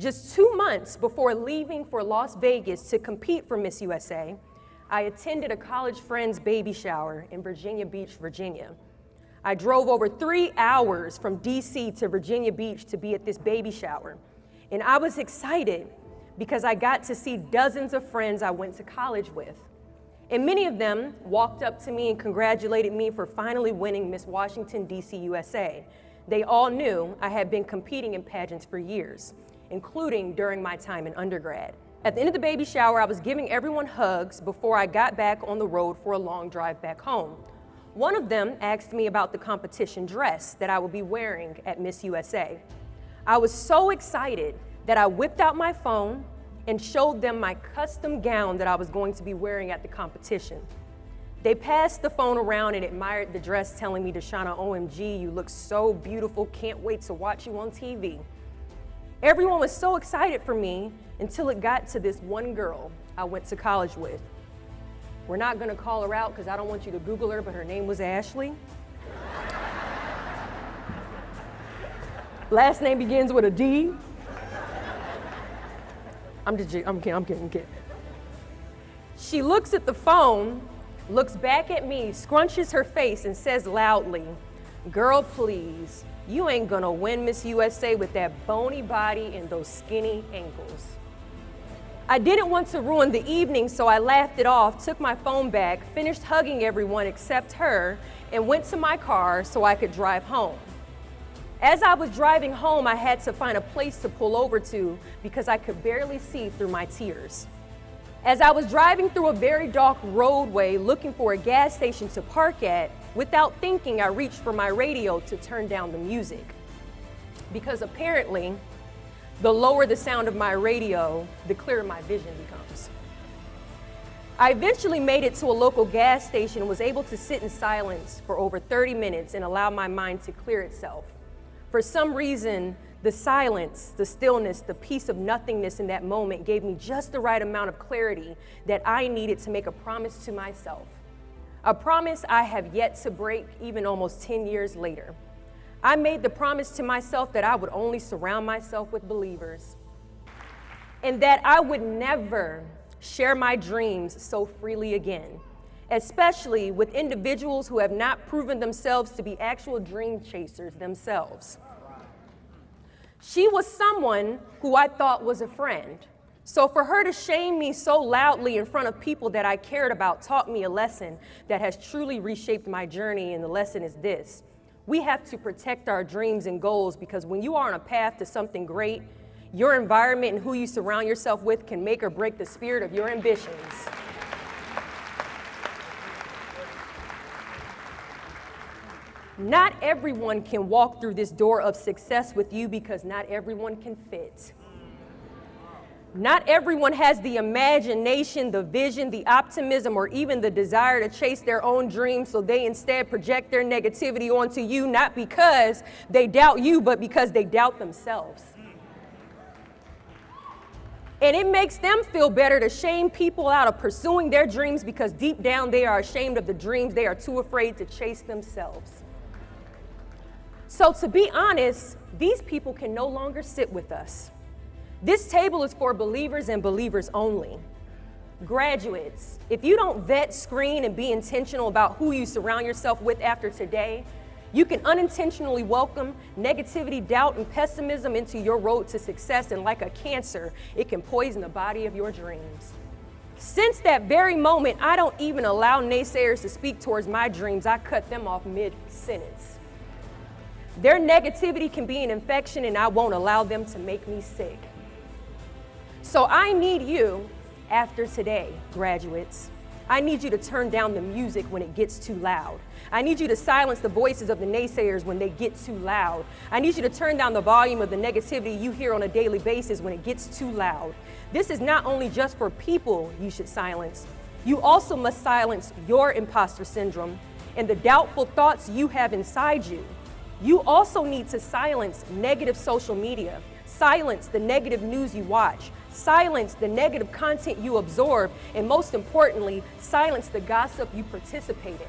Just 2 months before leaving for Las Vegas to compete for Miss USA, I attended a college friend's baby shower in Virginia Beach, Virginia. I drove over 3 hours from DC to Virginia Beach to be at this baby shower. And I was excited because I got to see dozens of friends I went to college with. And many of them walked up to me and congratulated me for finally winning Miss Washington, DC, USA. They all knew I had been competing in pageants for years, including during my time in undergrad. At the end of the baby shower, I was giving everyone hugs before I got back on the road for a long drive back home. One of them asked me about the competition dress that I would be wearing at Miss USA. I was so excited that I whipped out my phone and showed them my custom gown that I was going to be wearing at the competition. They passed the phone around and admired the dress, telling me, "Deshauna, OMG, you look so beautiful, can't wait to watch you on TV." Everyone was so excited for me until it got to this one girl I went to college with. We're not gonna call her out because I don't want you to Google her, but her name was Ashley. Last name begins with a D. I'm kidding. She looks at the phone, looks back at me, scrunches her face, and says loudly, "Girl, please, you ain't gonna win Miss USA with that bony body and those skinny ankles." I didn't want to ruin the evening, so I laughed it off, took my phone back, finished hugging everyone except her, and went to my car so I could drive home. As I was driving home, I had to find a place to pull over to because I could barely see through my tears. As I was driving through a very dark roadway looking for a gas station to park at, without thinking, I reached for my radio to turn down the music. Because apparently, the lower the sound of my radio, the clearer my vision becomes. I eventually made it to a local gas station and was able to sit in silence for over 30 minutes and allow my mind to clear itself. For some reason, the silence, the stillness, the peace of nothingness in that moment gave me just the right amount of clarity that I needed to make a promise to myself. A promise I have yet to break even almost 10 years later. I made the promise to myself that I would only surround myself with believers and that I would never share my dreams so freely again, especially with individuals who have not proven themselves to be actual dream chasers themselves. She was someone who I thought was a friend. So for her to shame me so loudly in front of people that I cared about taught me a lesson that has truly reshaped my journey, and the lesson is this: we have to protect our dreams and goals, because when you are on a path to something great, your environment and who you surround yourself with can make or break the spirit of your ambitions. Not everyone can walk through this door of success with you because not everyone can fit. Not everyone has the imagination, the vision, the optimism, or even the desire to chase their own dreams, so they instead project their negativity onto you, not because they doubt you, but because they doubt themselves. And it makes them feel better to shame people out of pursuing their dreams because deep down they are ashamed of the dreams they are too afraid to chase themselves. So to be honest, these people can no longer sit with us. This table is for believers and believers only. Graduates, if you don't vet, screen, and be intentional about who you surround yourself with after today, you can unintentionally welcome negativity, doubt, and pessimism into your road to success, and like a cancer, it can poison the body of your dreams. Since that very moment, I don't even allow naysayers to speak towards my dreams. I cut them off mid-sentence. Their negativity can be an infection, and I won't allow them to make me sick. So I need you, after today, graduates. I need you to turn down the music when it gets too loud. I need you to silence the voices of the naysayers when they get too loud. I need you to turn down the volume of the negativity you hear on a daily basis when it gets too loud. This is not only just for people you should silence. You also must silence your imposter syndrome and the doubtful thoughts you have inside you. You also need to silence negative social media, silence the negative news you watch, silence the negative content you absorb, and most importantly, silence the gossip you participate in.